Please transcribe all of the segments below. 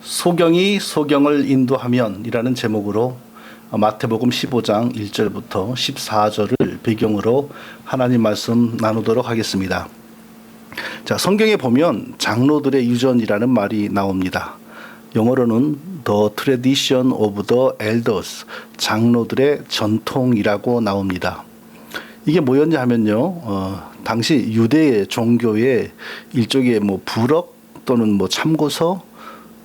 소경이 소경을 인도하면이라는 제목으로 마태복음 15장 1절부터 14절을 배경으로 하나님 말씀 나누도록 하겠습니다. 자, 성경에 보면 장로들의 유전이라는 말이 나옵니다. 영어로는 The Tradition of the Elders, 장로들의 전통이라고 나옵니다. 이게 뭐였냐 하면요, 당시 유대 종교의 일종의 부록 또는 참고서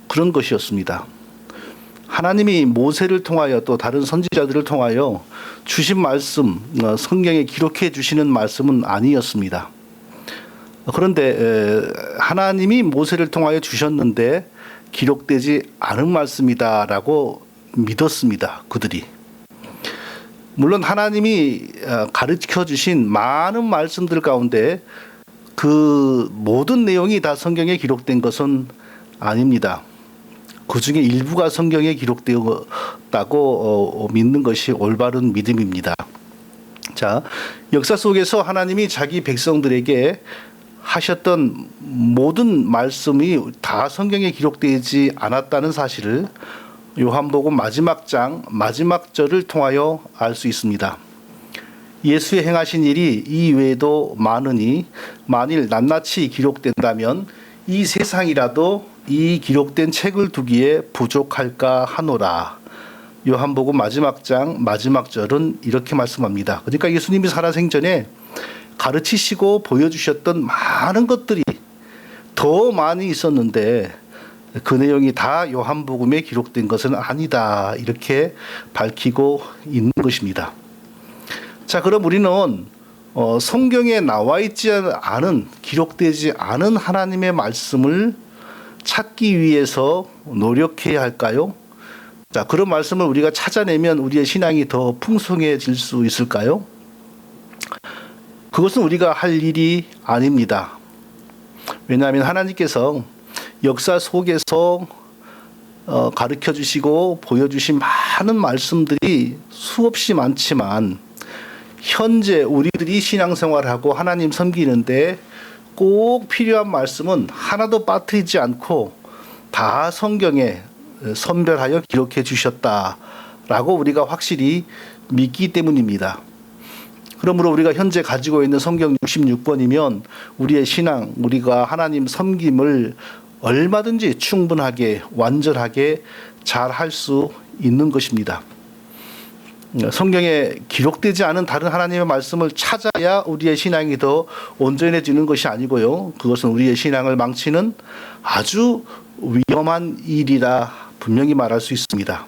그런 것이었습니다. 하나님이 모세를 통하여 또 다른 선지자들을 통하여 주신 말씀, 성경에 기록해 주시는 말씀은 아니었습니다. 그런데 하나님이 모세를 통하여 주셨는데 기록되지 않은 말씀이다라고 믿었습니다. 그들이. 물론 하나님이 가르쳐 주신 많은 말씀들 가운데 그 모든 내용이 다 성경에 기록된 것은 아닙니다. 그 중에 일부가 성경에 기록되었다고 믿는 것이 올바른 믿음입니다. 자, 역사 속에서 하나님이 자기 백성들에게 하셨던 모든 말씀이 다 성경에 기록되지 않았다는 사실을 요한복음 마지막 장 마지막 절을 통하여 알 수 있습니다. 예수의 행하신 일이 이 외에도 많으니 만일 낱낱이 기록된다면 이 세상이라도 이 기록된 책을 두기에 부족할까 하노라. 요한복음 마지막 장 마지막 절은 이렇게 말씀합니다. 그러니까 예수님이 살아생전에 가르치시고 보여주셨던 많은 것들이 더 많이 있었는데 그 내용이 다 요한복음에 기록된 것은 아니다. 이렇게 밝히고 있는 것입니다. 자, 그럼 우리는 성경에 나와 있지 않은, 기록되지 않은 하나님의 말씀을 찾기 위해서 노력해야 할까요? 자, 그런 말씀을 우리가 찾아내면 우리의 신앙이 더 풍성해질 수 있을까요? 그것은 우리가 할 일이 아닙니다. 왜냐하면 하나님께서 역사 속에서 가르쳐 주시고 보여주신 많은 말씀들이 수없이 많지만 현재 우리들이 신앙생활하고 하나님 섬기는데 꼭 필요한 말씀은 하나도 빠뜨리지 않고 다 성경에 선별하여 기록해 주셨다라고 우리가 확실히 믿기 때문입니다. 그러므로 우리가 현재 가지고 있는 성경 66권이면 우리의 신앙, 우리가 하나님 섬김을 얼마든지 충분하게 완전하게 잘 할 수 있는 것입니다. 성경에 기록되지 않은 다른 하나님의 말씀을 찾아야 우리의 신앙이 더 온전해지는 것이 아니고요. 그것은 우리의 신앙을 망치는 아주 위험한 일이라 분명히 말할 수 있습니다.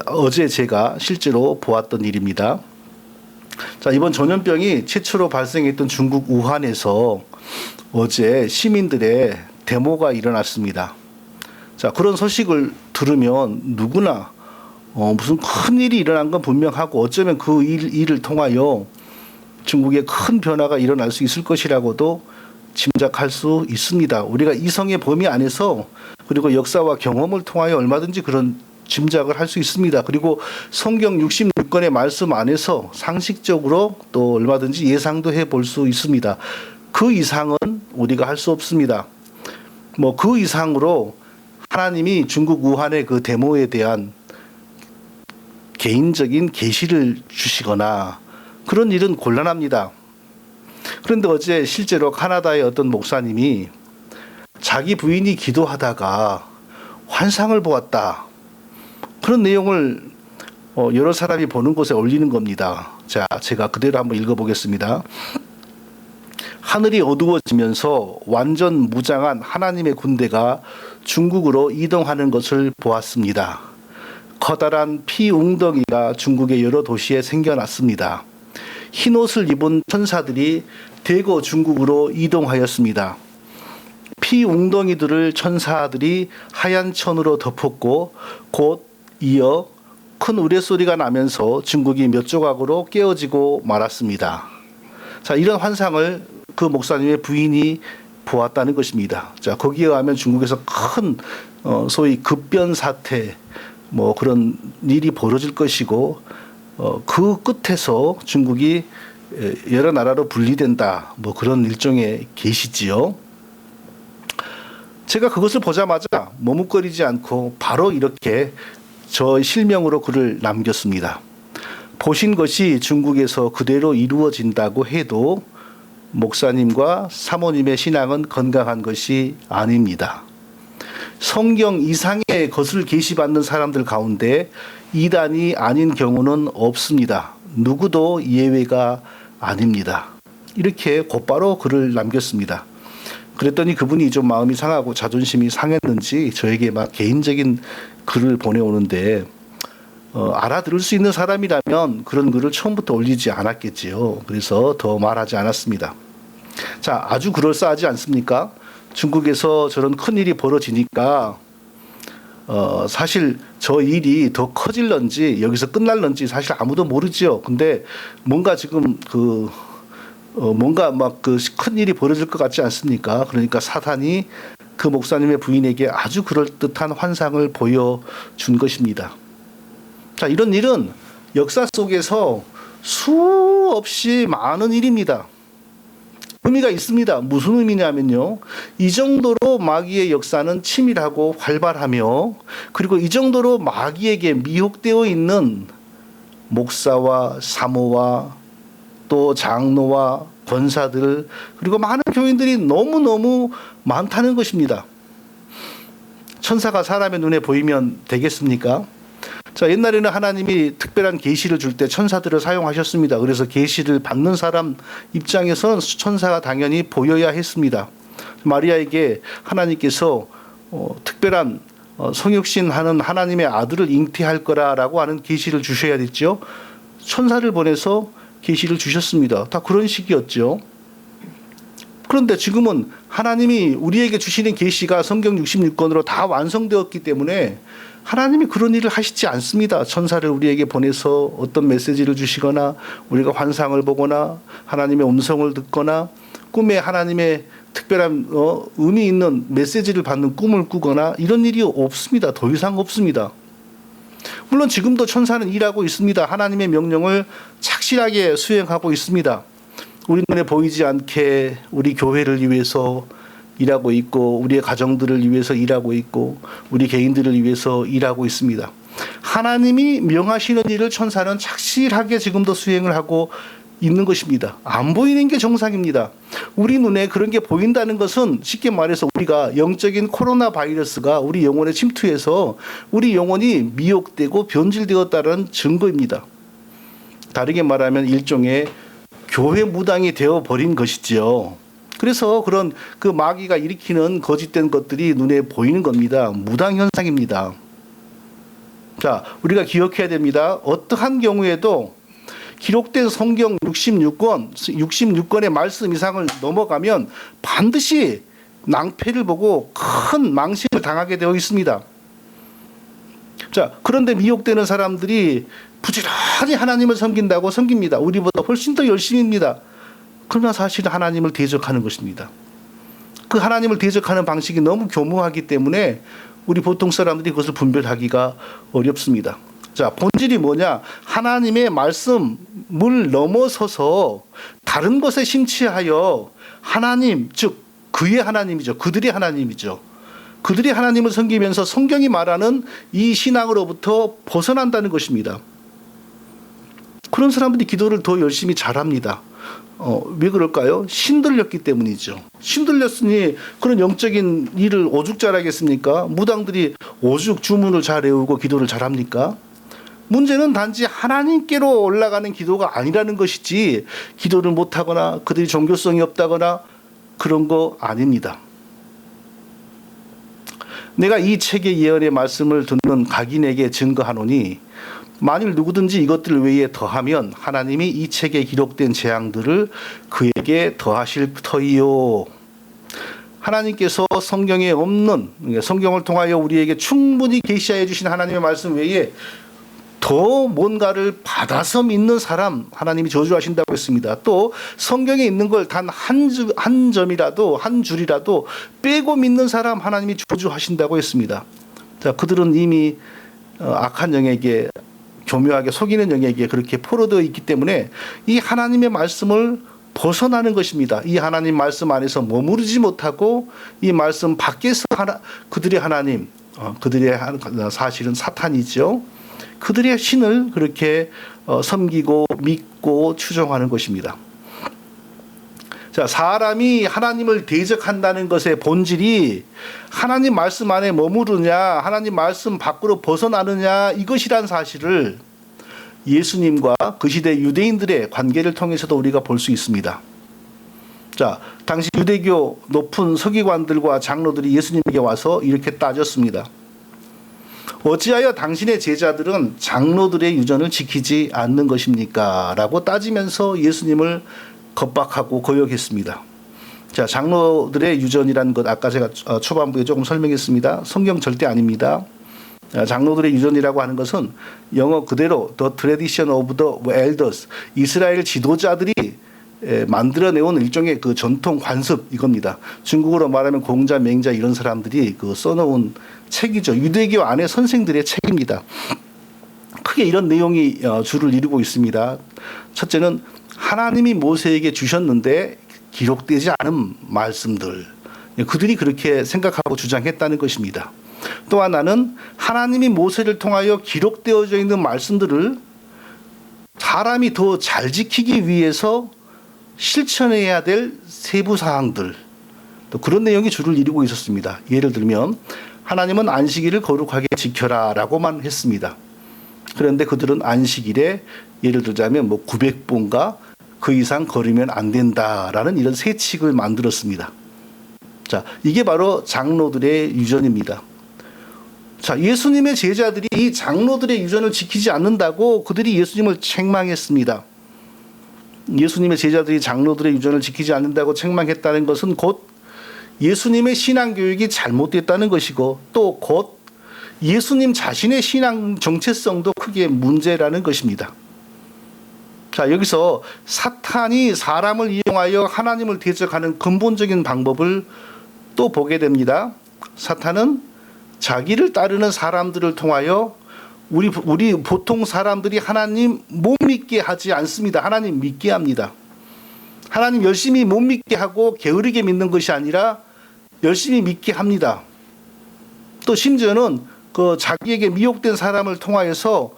어제 제가 실제로 보았던 일입니다. 자, 이번 전염병이 최초로 발생했던 중국 우한에서 어제 시민들의 데모가 일어났습니다. 자, 그런 소식을 들으면 누구나 무슨 큰 일이 일어난 건 분명하고 어쩌면 그 일을 통하여 중국에 큰 변화가 일어날 수 있을 것이라고도 짐작할 수 있습니다. 우리가 이성의 범위 안에서 그리고 역사와 경험을 통하여 얼마든지 그런 짐작을 할 수 있습니다. 그리고 성경 66권의 말씀 안에서 상식적으로 또 얼마든지 예상도 해볼 수 있습니다. 그 이상은 우리가 할 수 없습니다. 그 이상으로 하나님이 중국 우한의 그 데모에 대한 개인적인 계시를 주시거나 그런 일은 곤란합니다. 그런데 어제 실제로 카나다의 어떤 목사님이 자기 부인이 기도하다가 환상을 보았다. 그런 내용을 여러 사람이 보는 곳에 올리는 겁니다. 자, 제가 그대로 한번 읽어보겠습니다. 하늘이 어두워지면서 완전 무장한 하나님의 군대가 중국으로 이동하는 것을 보았습니다. 커다란 피 웅덩이가 중국의 여러 도시에 생겨났습니다. 흰 옷을 입은 천사들이 대거 중국으로 이동하였습니다. 피 웅덩이들을 천사들이 하얀 천으로 덮었고 곧 이어 큰 우레소리가 나면서 중국이 몇 조각으로 깨어지고 말았습니다. 자, 이런 환상을 그 목사님의 부인이 보았다는 것입니다. 자, 거기에 의하면 중국에서 큰 소위 급변 사태 그런 일이 벌어질 것이고 그 끝에서 중국이 여러 나라로 분리된다. 그런 일종의 계시지요. 제가 그것을 보자마자 머뭇거리지 않고 바로 이렇게 저 실명으로 글을 남겼습니다. 보신 것이 중국에서 그대로 이루어진다고 해도 목사님과 사모님의 신앙은 건강한 것이 아닙니다. 성경 이상의 것을 계시받는 사람들 가운데 이단이 아닌 경우는 없습니다. 누구도 예외가 아닙니다. 이렇게 곧바로 글을 남겼습니다. 그랬더니 그분이 좀 마음이 상하고 자존심이 상했는지 저에게 막 개인적인 글을 보내오는데 알아들을 수 있는 사람이라면 그런 글을 처음부터 올리지 않았겠지요. 그래서 더 말하지 않았습니다. 자, 아주 그럴싸하지 않습니까? 중국에서 저런 큰 일이 벌어지니까 사실 저 일이 더 커질런지 여기서 끝날런지 사실 아무도 모르지요. 근데 뭔가 지금 뭔가 막 큰 일이 벌어질 것 같지 않습니까? 그러니까 사탄이 그 목사님의 부인에게 아주 그럴듯한 환상을 보여준 것입니다. 자, 이런 일은 역사 속에서 수없이 많은 일입니다. 의미가 있습니다. 무슨 의미냐면요. 이 정도로 마귀의 역사는 치밀하고 활발하며 그리고 이 정도로 마귀에게 미혹되어 있는 목사와 사모와 또 장로와 권사들 그리고 많은 교인들이 너무너무 많다는 것입니다. 천사가 사람의 눈에 보이면 되겠습니까? 자, 옛날에는 하나님이 특별한 계시를 줄 때 천사들을 사용하셨습니다. 그래서 계시를 받는 사람 입장에서는 천사가 당연히 보여야 했습니다. 마리아에게 하나님께서 특별한 성육신하는 하나님의 아들을 잉태할 거라라고 하는 계시를 주셔야 됐죠. 천사를 보내서 계시를 주셨습니다. 다 그런 식이었죠. 그런데 지금은 하나님이 우리에게 주시는 계시가 성경 66권으로 다 완성되었기 때문에 하나님이 그런 일을 하시지 않습니다. 천사를 우리에게 보내서 어떤 메시지를 주시거나 우리가 환상을 보거나 하나님의 음성을 듣거나 꿈에 하나님의 특별한 의미 있는 메시지를 받는 꿈을 꾸거나 이런 일이 없습니다. 더 이상 없습니다. 물론 지금도 천사는 일하고 있습니다. 하나님의 명령을 착실하게 수행하고 있습니다. 우리 눈에 보이지 않게 우리 교회를 위해서 일하고 있고 우리의 가정들을 위해서 일하고 있고 우리 개인들을 위해서 일하고 있습니다. 하나님이 명하시는 일을 천사는 착실하게 지금도 수행을 하고 있는 것입니다. 안 보이는 게 정상입니다. 우리 눈에 그런 게 보인다는 것은 쉽게 말해서 우리가 영적인 코로나 바이러스가 우리 영혼에 침투해서 우리 영혼이 미혹되고 변질되었다는 증거입니다. 다르게 말하면 일종의 교회 무당이 되어버린 것이지요. 그래서 그런 그 마귀가 일으키는 거짓된 것들이 눈에 보이는 겁니다. 무당 현상입니다. 자, 우리가 기억해야 됩니다. 어떠한 경우에도 기록된 성경 66권의 말씀 이상을 넘어가면 반드시 낭패를 보고 큰 망신을 당하게 되어 있습니다. 자, 그런데 미혹되는 사람들이 부지런히 하나님을 섬깁니다. 우리보다 훨씬 더 열심입니다. 그러나 사실은 하나님을 대적하는 것입니다. 그 하나님을 대적하는 방식이 너무 교묘하기 때문에 우리 보통 사람들이 그것을 분별하기가 어렵습니다. 자, 본질이 뭐냐? 하나님의 말씀을 넘어서서 다른 것에 심취하여 하나님, 즉 그의 하나님이죠. 그들의 하나님이죠. 그들이 하나님을 섬기면서 성경이 말하는 이 신앙으로부터 벗어난다는 것입니다. 그런 사람들이 기도를 더 열심히 잘합니다. 왜 그럴까요? 신들렸기 때문이죠. 신들렸으니 그런 영적인 일을 오죽 잘하겠습니까? 무당들이 오죽 주문을 잘 외우고 기도를 잘합니까? 문제는 단지 하나님께로 올라가는 기도가 아니라는 것이지 기도를 못하거나 그들이 종교성이 없다거나 그런 거 아닙니다. 내가 이 책의 예언의 말씀을 듣는 각인에게 증거하노니 만일 누구든지 이것들 외에 더하면 하나님이 이 책에 기록된 재앙들을 그에게 더하실 터이요. 하나님께서 성경에 없는, 성경을 통하여 우리에게 충분히 계시하여 주신 하나님의 말씀 외에 더 뭔가를 받아서 믿는 사람 하나님이 저주하신다고 했습니다. 또 성경에 있는 걸 단 한 점이라도 한 줄이라도 빼고 믿는 사람 하나님이 저주하신다고 했습니다. 자, 그들은 이미 악한 영에게 교묘하게 속이는 영에게 그렇게 포로되어 있기 때문에 이 하나님의 말씀을 벗어나는 것입니다. 이 하나님 말씀 안에서 머무르지 못하고 이 말씀 밖에서 그들의 하나님, 그들의 사실은 사탄이죠. 그들의 신을 그렇게 섬기고 믿고 추종하는 것입니다. 자, 사람이 하나님을 대적한다는 것의 본질이 하나님 말씀 안에 머무르냐, 하나님 말씀 밖으로 벗어나느냐, 이것이란 사실을 예수님과 그 시대 유대인들의 관계를 통해서도 우리가 볼 수 있습니다. 자, 당시 유대교 높은 서기관들과 장로들이 예수님에게 와서 이렇게 따졌습니다. 어찌하여 당신의 제자들은 장로들의 유전을 지키지 않는 것입니까? 라고 따지면서 예수님을 겁박하고 거역했습니다. 자, 장로들의 유전이라는 것 아까 제가 초반부에 조금 설명했습니다. 성경 절대 아닙니다. 장로들의 유전이라고 하는 것은 영어 그대로 The Tradition of the Elders, 이스라엘 지도자들이 만들어내온 일종의 그 전통 관습 이겁니다. 중국어로 말하면 공자, 맹자 이런 사람들이 그 써놓은 책이죠. 유대교 안에 선생들의 책입니다. 크게 이런 내용이 주를 이루고 있습니다. 첫째는 하나님이 모세에게 주셨는데 기록되지 않은 말씀들, 그들이 그렇게 생각하고 주장했다는 것입니다. 또 하나는 하나님이 모세를 통하여 기록되어져 있는 말씀들을 사람이 더 잘 지키기 위해서 실천해야 될 세부 사항들, 또 그런 내용이 주를 이루고 있었습니다. 예를 들면 하나님은 안식일을 거룩하게 지켜라 라고만 했습니다. 그런데 그들은 안식일에 예를 들자면 900번가 그 이상 걸으면 안 된다라는 이런 세칙을 만들었습니다. 자, 이게 바로 장로들의 유전입니다. 자, 예수님의 제자들이 이 장로들의 유전을 지키지 않는다고 그들이 예수님을 책망했습니다. 예수님의 제자들이 장로들의 유전을 지키지 않는다고 책망했다는 것은 곧 예수님의 신앙교육이 잘못됐다는 것이고 또 곧 예수님 자신의 신앙 정체성도 크게 문제라는 것입니다. 자, 여기서 사탄이 사람을 이용하여 하나님을 대적하는 근본적인 방법을 또 보게 됩니다. 사탄은 자기를 따르는 사람들을 통하여 우리 보통 사람들이 하나님 못 믿게 하지 않습니다. 하나님 믿게 합니다. 하나님 열심히 못 믿게 하고 게으르게 믿는 것이 아니라 열심히 믿게 합니다. 또 심지어는 그 자기에게 미혹된 사람을 통하여서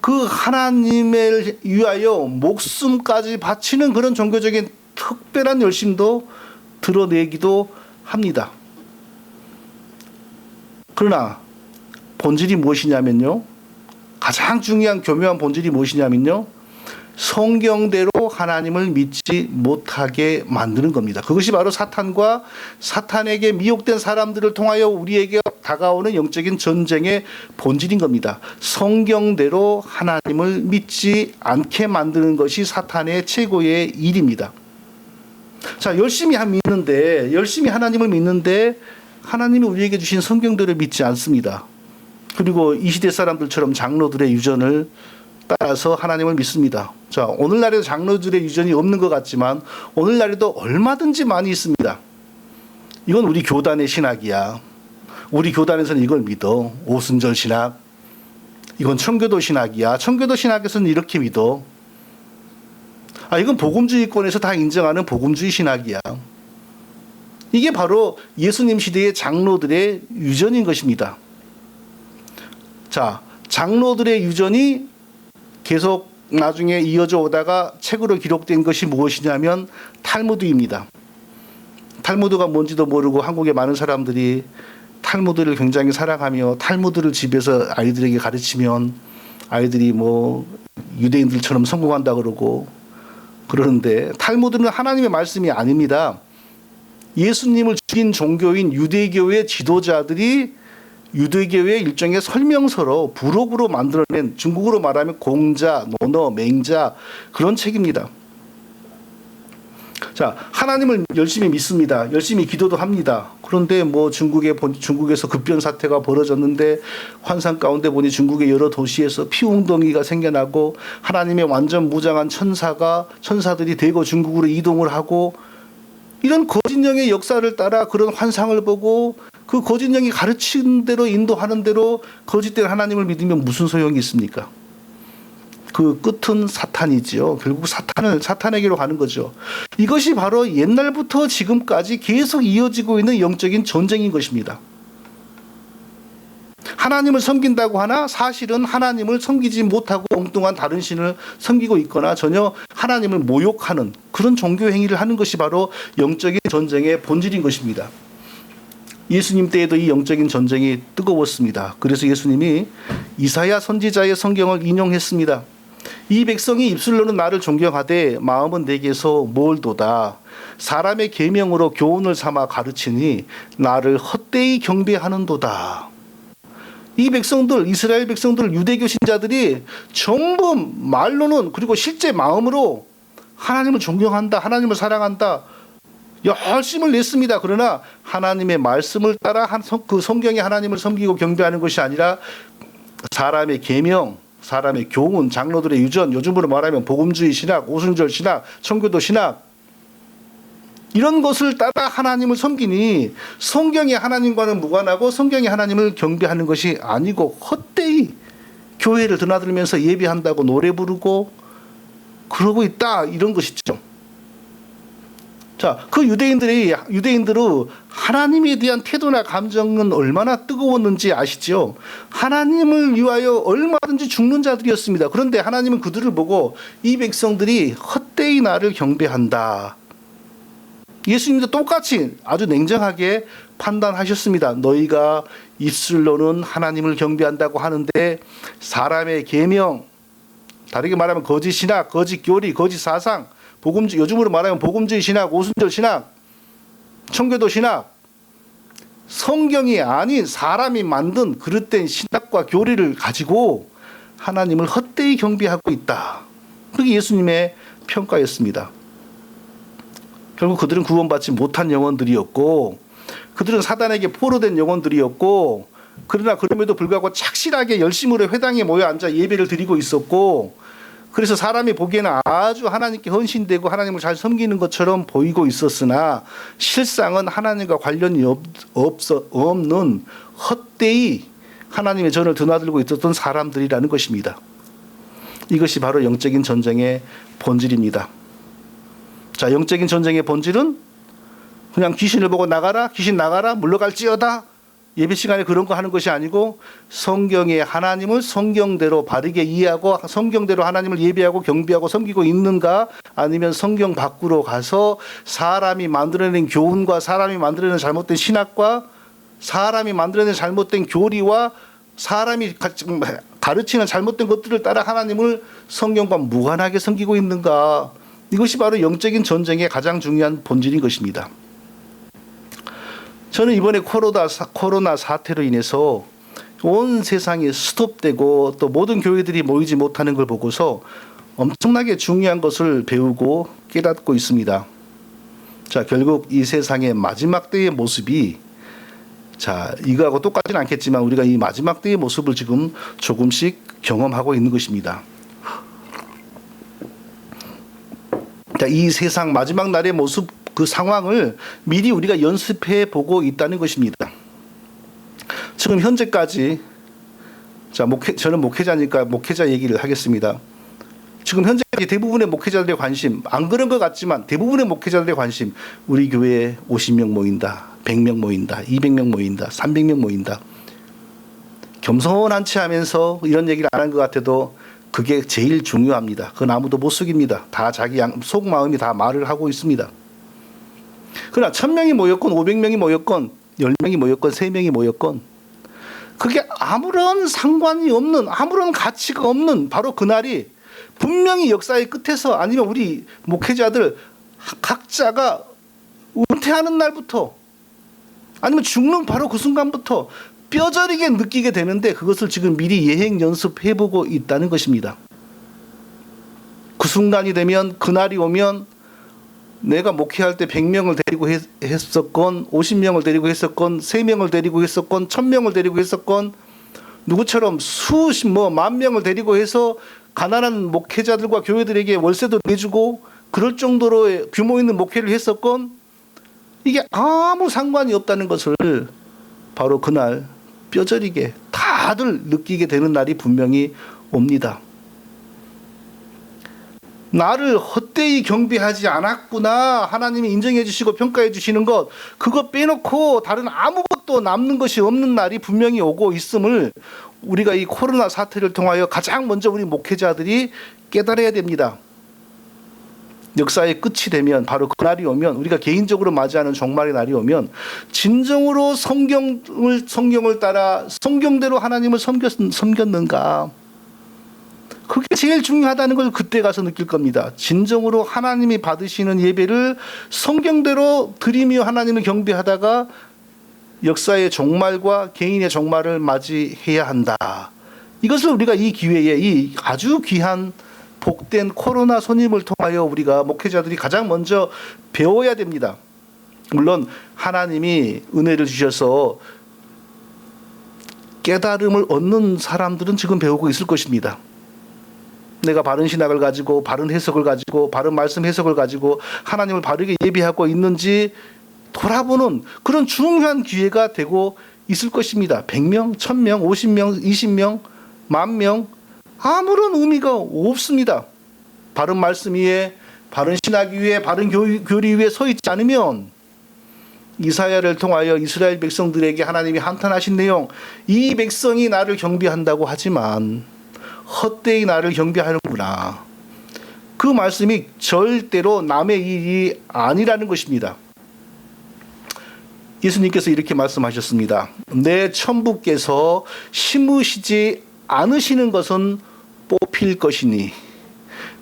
그 하나님을 위하여 목숨까지 바치는 그런 종교적인 특별한 열심도 드러내기도 합니다. 그러나 본질이 무엇이냐면요, 가장 중요한 교묘한 본질이 무엇이냐면요, 성경대로 하나님을 믿지 못하게 만드는 겁니다. 그것이 바로 사탄과 사탄에게 미혹된 사람들을 통하여 우리에게 다가오는 영적인 전쟁의 본질인 겁니다. 성경대로 하나님을 믿지 않게 만드는 것이 사탄의 최고의 일입니다. 자, 열심히 하나님을 믿는데 하나님이 우리에게 주신 성경대로 믿지 않습니다. 그리고 이 시대 사람들처럼 장로들의 유전을 따라서 하나님을 믿습니다. 자, 오늘날에도 장로들의 유전이 없는 것 같지만 오늘날에도 얼마든지 많이 있습니다. 이건 우리 교단의 신학이야. 우리 교단에서는 이걸 믿어. 오순절 신학. 이건 청교도 신학이야. 청교도 신학에서는 이렇게 믿어. 이건 복음주의권에서 다 인정하는 복음주의 신학이야. 이게 바로 예수님 시대의 장로들의 유전인 것입니다. 자, 장로들의 유전이 계속 나중에 이어져 오다가 책으로 기록된 것이 무엇이냐면 탈무드입니다. 탈무드가 뭔지도 모르고 한국의 많은 사람들이 탈무드를 굉장히 사랑하며 탈무드를 집에서 아이들에게 가르치면 아이들이 뭐 유대인들처럼 성공한다 그러고 그러는데, 탈무드는 하나님의 말씀이 아닙니다. 예수님을 죽인 종교인 유대교의 지도자들이 유대교의 일종의 설명서로 부록으로 만들어낸, 중국어로 말하면 공자, 논어, 맹자, 그런 책입니다. 자, 하나님을 열심히 믿습니다. 열심히 기도도 합니다. 그런데 뭐 중국에서 급변 사태가 벌어졌는데 환상 가운데 보니 중국의 여러 도시에서 피웅덩이가 생겨나고 하나님의 완전 무장한 천사들이 대거 중국으로 이동을 하고, 이런 거짓령의 역사를 따라 그런 환상을 보고 그 거짓령이 가르친 대로 인도하는 대로 거짓된 하나님을 믿으면 무슨 소용이 있습니까? 그 끝은 사탄이지요. 결국 사탄에게로 가는 거죠. 이것이 바로 옛날부터 지금까지 계속 이어지고 있는 영적인 전쟁인 것입니다. 하나님을 섬긴다고 하나 사실은 하나님을 섬기지 못하고 엉뚱한 다른 신을 섬기고 있거나 전혀 하나님을 모욕하는 그런 종교 행위를 하는 것이 바로 영적인 전쟁의 본질인 것입니다. 예수님 때에도 이 영적인 전쟁이 뜨거웠습니다. 그래서 예수님이 이사야 선지자의 성경을 인용했습니다. 이 백성이 입술로는 나를 존경하되 마음은 내게서 멀도다. 사람의 계명으로 교훈을 삼아 가르치니 나를 헛되이 경배하는도다. 이 백성들, 이스라엘 백성들, 유대교 신자들이 전부 말로는 그리고 실제 마음으로 하나님을 존경한다, 하나님을 사랑한다, 열심을 냈습니다. 그러나 하나님의 말씀을 따라 그 성경의 하나님을 섬기고 경배하는 것이 아니라 사람의 계명, 사람의 교훈, 장로들의 유전, 요즘으로 말하면 복음주의 신학, 오순절 신학, 청교도 신학 이런 것을 따라 하나님을 섬기니 성경의 하나님과는 무관하고 성경의 하나님을 경배하는 것이 아니고 헛되이 교회를 드나들면서 예배한다고 노래 부르고 그러고 있다 이런 것이죠. 자, 그 유대인들의 하나님에 대한 태도나 감정은 얼마나 뜨거웠는지 아시죠? 하나님을 위하여 얼마든지 죽는 자들이었습니다. 그런데 하나님은 그들을 보고 이 백성들이 헛되이 나를 경배한다. 예수님도 똑같이 아주 냉정하게 판단하셨습니다. 너희가 입술로는 하나님을 경배한다고 하는데 사람의 계명, 다르게 말하면 거짓 신학, 거짓 교리, 거짓 사상, 복음주의, 요즘으로 말하면 복음주의 신학, 오순절 신학, 청교도 신학, 성경이 아닌 사람이 만든 그릇된 신학과 교리를 가지고 하나님을 헛되이 경배하고 있다. 그게 예수님의 평가였습니다. 결국 그들은 구원받지 못한 영혼들이었고 그들은 사단에게 포로된 영혼들이었고 그러나 그럼에도 불구하고 착실하게 열심으로 회당에 모여 앉아 예배를 드리고 있었고 그래서 사람이 보기에는 아주 하나님께 헌신되고 하나님을 잘 섬기는 것처럼 보이고 있었으나 실상은 하나님과 관련이 없는 헛되이 하나님의 전을 드나들고 있었던 사람들이라는 것입니다. 이것이 바로 영적인 전쟁의 본질입니다. 자, 영적인 전쟁의 본질은 그냥 귀신을 보고 나가라, 귀신 나가라, 물러갈지어다 예배 시간에 그런 거 하는 것이 아니고 성경의 하나님을 성경대로 바르게 이해하고 성경대로 하나님을 예배하고 경배하고 섬기고 있는가 아니면 성경 밖으로 가서 사람이 만들어낸 교훈과 사람이 만들어낸 잘못된 신학과 사람이 만들어낸 잘못된 교리와 사람이 가르치는 잘못된 것들을 따라 하나님을 성경과 무관하게 섬기고 있는가. 이것이 바로 영적인 전쟁의 가장 중요한 본질인 것입니다. 저는 이번에 코로나 사태로 인해서 온 세상이 스톱되고 또 모든 교회들이 모이지 못하는 걸 보고서 엄청나게 중요한 것을 배우고 깨닫고 있습니다. 자, 결국 이 세상의 마지막 때의 모습이 자, 이거하고 똑같지는 않겠지만 우리가 이 마지막 때의 모습을 지금 조금씩 경험하고 있는 것입니다. 자, 이 세상 마지막 날의 모습 그 상황을 미리 우리가 연습해 보고 있다는 것입니다. 지금 현재까지 자, 저는 목회자니까 목회자 얘기를 하겠습니다. 지금 현재까지 대부분의 목회자들의 관심, 안 그런 것 같지만 대부분의 목회자들의 관심, 우리 교회에 50명 모인다, 100명 모인다, 200명 모인다, 300명 모인다. 겸손한 체 하면서 이런 얘기를 안 한 것 같아도 그게 제일 중요합니다. 그건 아무도 못 속입니다. 다 자기 속마음이 다 말을 하고 있습니다. 그러나 1000명이 모였건 500명이 모였건 10명이 모였건 3명이 모였건 그게 아무런 상관이 없는 아무런 가치가 없는 바로 그날이 분명히 역사의 끝에서 아니면 우리 목회자들 각자가 은퇴하는 날부터 아니면 죽는 바로 그 순간부터 뼈저리게 느끼게 되는데 그것을 지금 미리 예행 연습해보고 있다는 것입니다. 그 순간이 되면 그날이 오면 내가 목회할 때 100명을 데리고 했었건 50명을 데리고 했었건 3명을 데리고 했었건 1000명을 데리고 했었건 누구처럼 만 명을 데리고 해서 가난한 목회자들과 교회들에게 월세도 내주고 그럴 정도로 규모 있는 목회를 했었건 이게 아무 상관이 없다는 것을 바로 그날 뼈저리게 다들 느끼게 되는 날이 분명히 옵니다. 나를 헛되이 경배하지 않았구나. 하나님이 인정해 주시고 평가해 주시는 것, 그거 빼놓고 다른 아무것도 남는 것이 없는 날이 분명히 오고 있음을 우리가 이 코로나 사태를 통하여 가장 먼저 우리 목회자들이 깨달아야 됩니다. 역사의 끝이 되면, 바로 그날이 오면, 우리가 개인적으로 맞이하는 종말의 날이 오면 진정으로 성경을 따라 성경대로 하나님을 섬겼는가, 그게 제일 중요하다는 걸 그때 가서 느낄 겁니다. 진정으로 하나님이 받으시는 예배를 성경대로 드리며 하나님을 경배하다가 역사의 종말과 개인의 종말을 맞이해야 한다. 이것을 우리가 이 기회에, 이 아주 귀한 복된 코로나 손님을 통하여 우리가 목회자들이 가장 먼저 배워야 됩니다. 물론 하나님이 은혜를 주셔서 깨달음을 얻는 사람들은 지금 배우고 있을 것입니다. 내가 바른 신학을 가지고, 바른 해석을 가지고, 바른 말씀 해석을 가지고 하나님을 바르게 예배하고 있는지 돌아보는 그런 중요한 기회가 되고 있을 것입니다. 100명, 1000명, 50명, 20명, 10,000명, 아무런 의미가 없습니다. 바른 말씀 위에, 바른 신학 위에, 바른 교리 위에 서 있지 않으면, 이사야를 통하여 이스라엘 백성들에게 하나님이 한탄하신 내용, 이 백성이 나를 경배한다고 하지만 헛되이 나를 경배하는구나, 그 말씀이 절대로 남의 일이 아니라는 것입니다. 예수님께서 이렇게 말씀하셨습니다. 내 천부께서 심으시지 않으시는 것은 뽑힐 것이니,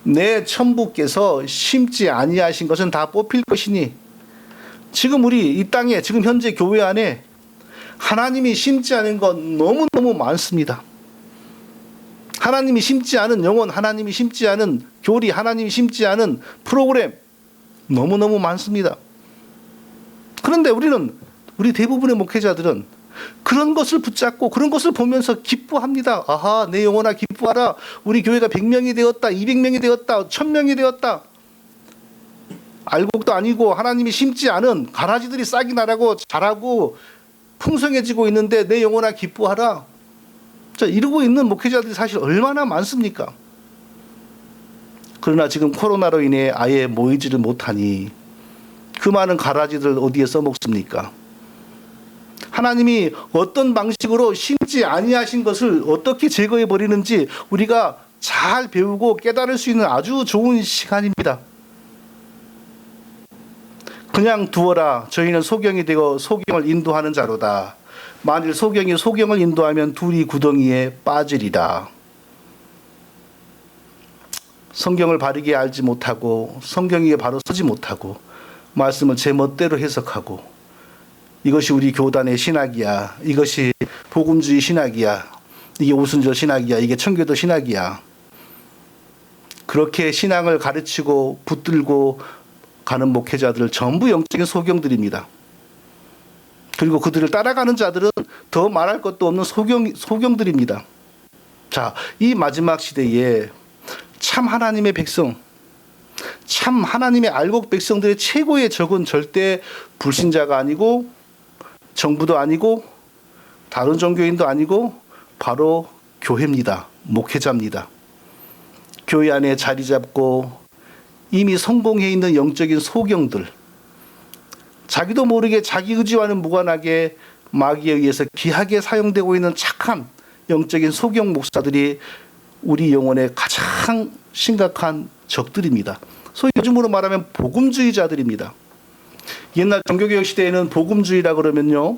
내 천부께서 심지 아니하신 것은 다 뽑힐 것이니. 지금 우리 이 땅에, 지금 현재 교회 안에 하나님이 심지 않은 건 너무너무 많습니다. 하나님이 심지 않은 영혼, 하나님이 심지 않은 교리, 하나님이 심지 않은 프로그램 너무너무 많습니다. 그런데 우리 대부분의 목회자들은 그런 것을 붙잡고 그런 것을 보면서 기뻐합니다. 아하, 내 영혼아 기뻐하라. 우리 교회가 100명이 되었다, 200명이 되었다, 1000명이 되었다. 알곡도 아니고 하나님이 심지 않은 가라지들이 싹이 나라고 자라고 풍성해지고 있는데 내 영혼아 기뻐하라. 자, 이러고 있는 목회자들이 사실 얼마나 많습니까? 그러나 지금 코로나로 인해 아예 모이지를 못하니 그 많은 가라지들 어디에 써먹습니까? 하나님이 어떤 방식으로 심지 아니하신 것을 어떻게 제거해 버리는지 우리가 잘 배우고 깨달을 수 있는 아주 좋은 시간입니다. 그냥 두어라. 저희는 소경이 되고 소경을 인도하는 자로다. 만일 소경이 소경을 인도하면 둘이 구덩이에 빠지리라. 성경을 바르게 알지 못하고 성경 위에 바로 서지 못하고 말씀을 제 멋대로 해석하고, 이것이 우리 교단의 신학이야, 이것이 복음주의 신학이야, 이게 오순절 신학이야, 이게 청교도 신학이야, 그렇게 신앙을 가르치고 붙들고 가는 목회자들 전부 영적인 소경들입니다. 그리고 그들을 따라가는 자들은 더 말할 것도 없는 소경들입니다. 자, 이 마지막 시대에 참 하나님의 백성, 참 하나님의 알곡 백성들의 최고의 적은 절대 불신자가 아니고 정부도 아니고 다른 종교인도 아니고 바로 교회입니다. 목회자입니다. 교회 안에 자리 잡고 이미 성공해 있는 영적인 소경들, 자기도 모르게 자기 의지와는 무관하게 마귀에 의해서 귀하게 사용되고 있는 착한 영적인 소경 목사들이 우리 영혼의 가장 심각한 적들입니다. 소위 요즘으로 말하면 복음주의자들입니다. 옛날 종교개혁 시대에는 복음주의라 그러면요,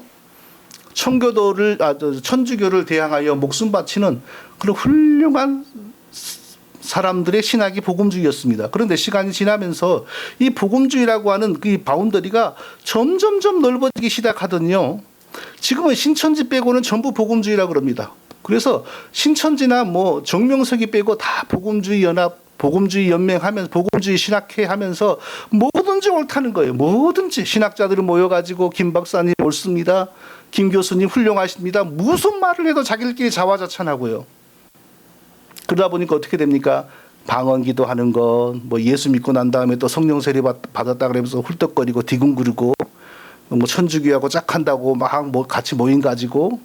천주교를 대항하여 목숨 바치는 그런 훌륭한 사람들의 신학이 복음주의였습니다. 그런데 시간이 지나면서 이 복음주의라고 하는 그 바운더리가 점점점 넓어지기 시작하더니요, 지금은 신천지 빼고는 전부 복음주의라고 그럽니다. 그래서 신천지나 정명석이 빼고 다 복음주의 연합, 복음주의 연맹하면서 복음주의 신학회 하면서 뭐든지 옳다는 거예요. 뭐든지 신학자들을 모여가지고 김 박사님 옳습니다, 김 교수님 훌륭하십니다, 무슨 말을 해도 자기들끼리 자화자찬하고요. 그러다 보니까 어떻게 됩니까? 방언기도 하는 것, 예수 믿고 난 다음에 또 성령 세례 받았다 그러면서 훌떡거리고 디궁구르고, 천주교하고 짝한다고 막 같이 모임 가지고,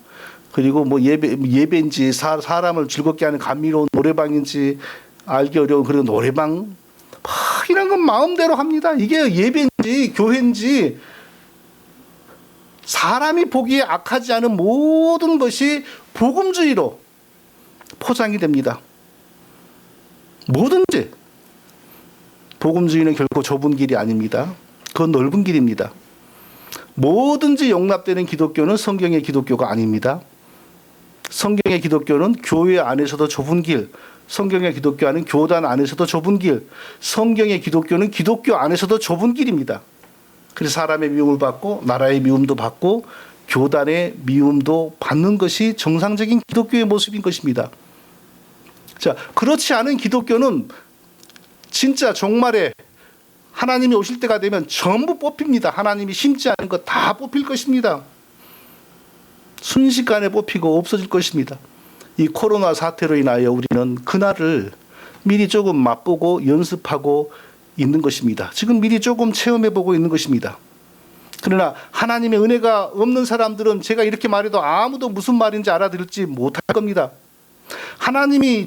그리고 예배인지 사람을 즐겁게 하는 감미로운 노래방인지 알기 어려운 그런 노래방, 이런 건 마음대로 합니다. 이게 예배인지 교회인지 사람이 보기에 악하지 않은 모든 것이 복음주의로 포장이 됩니다. 뭐든지. 복음주의는 결코 좁은 길이 아닙니다. 그건 넓은 길입니다. 뭐든지 용납되는 기독교는 성경의 기독교가 아닙니다. 성경의 기독교는 교회 안에서도 좁은 길, 성경의 기독교는 교단 안에서도 좁은 길, 성경의 기독교는 기독교 안에서도 좁은 길입니다. 그래서 사람의 미움을 받고 나라의 미움도 받고 교단의 미움도 받는 것이 정상적인 기독교의 모습인 것입니다. 자, 그렇지 않은 기독교는 진짜 종말에 하나님이 오실 때가 되면 전부 뽑힙니다. 하나님이 심지 않은 것 다 뽑힐 것입니다. 순식간에 뽑히고 없어질 것입니다. 이 코로나 사태로 인하여 우리는 그날을 미리 조금 맛보고 연습하고 있는 것입니다. 지금 미리 조금 체험해보고 있는 것입니다. 그러나 하나님의 은혜가 없는 사람들은 제가 이렇게 말해도 아무도 무슨 말인지 알아들을지 못할 겁니다. 하나님이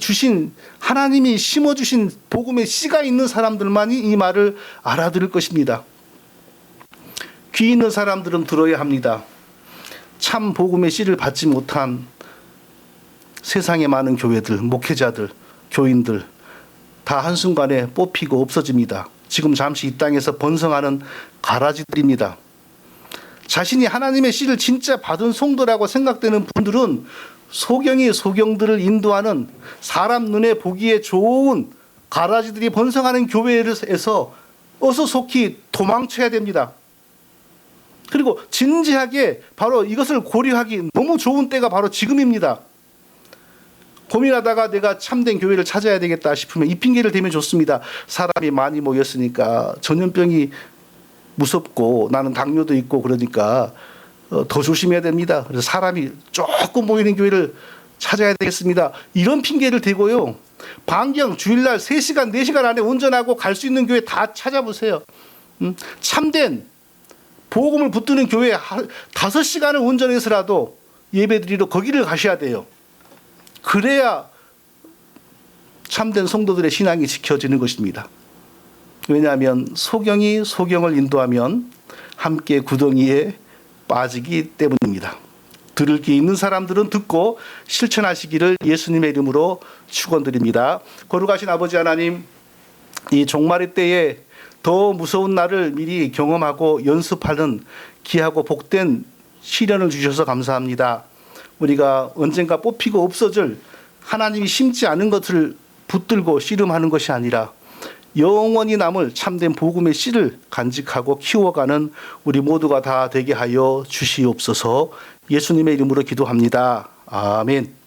심어주신 복음의 씨가 있는 사람들만이 이 말을 알아들을 것입니다. 귀 있는 사람들은 들어야 합니다. 참 복음의 씨를 받지 못한 세상의 많은 교회들, 목회자들, 교인들 다 한순간에 뽑히고 없어집니다. 지금 잠시 이 땅에서 번성하는 가라지들입니다. 자신이 하나님의 씨를 진짜 받은 성도라고 생각되는 분들은 소경이 소경들을 인도하는 사람 눈에 보기에 좋은 가라지들이 번성하는 교회에서 어서 속히 도망쳐야 됩니다. 그리고 진지하게 바로 이것을 고려하기 너무 좋은 때가 바로 지금입니다. 고민하다가 내가 참된 교회를 찾아야 되겠다 싶으면 이 핑계를 대면 좋습니다. 사람이 많이 모였으니까 전염병이 무섭고 나는 당뇨도 있고 그러니까 더 조심해야 됩니다. 그래서 사람이 조금 모이는 교회를 찾아야 되겠습니다. 이런 핑계를 대고요. 반경 주일날 3시간, 4시간 안에 운전하고 갈 수 있는 교회 다 찾아보세요. 참된 복음을 붙드는 교회 5시간을 운전해서라도 예배드리러 거기를 가셔야 돼요. 그래야 참된 성도들의 신앙이 지켜지는 것입니다. 왜냐하면 소경이 소경을 인도하면 함께 구덩이에 빠지기 때문입니다. 들을 귀 있는 사람들은 듣고 실천하시기를 예수님의 이름으로 축원드립니다. 거룩하신 아버지 하나님, 이 종말의 때에 더 무서운 날을 미리 경험하고 연습하는 귀하고 복된 시련을 주셔서 감사합니다. 우리가 언젠가 뽑히고 없어질 하나님이 심지 않은 것을 붙들고 씨름하는 것이 아니라 영원히 남을 참된 복음의 씨를 간직하고 키워가는 우리 모두가 다 되게 하여 주시옵소서. 예수님의 이름으로 기도합니다. 아멘.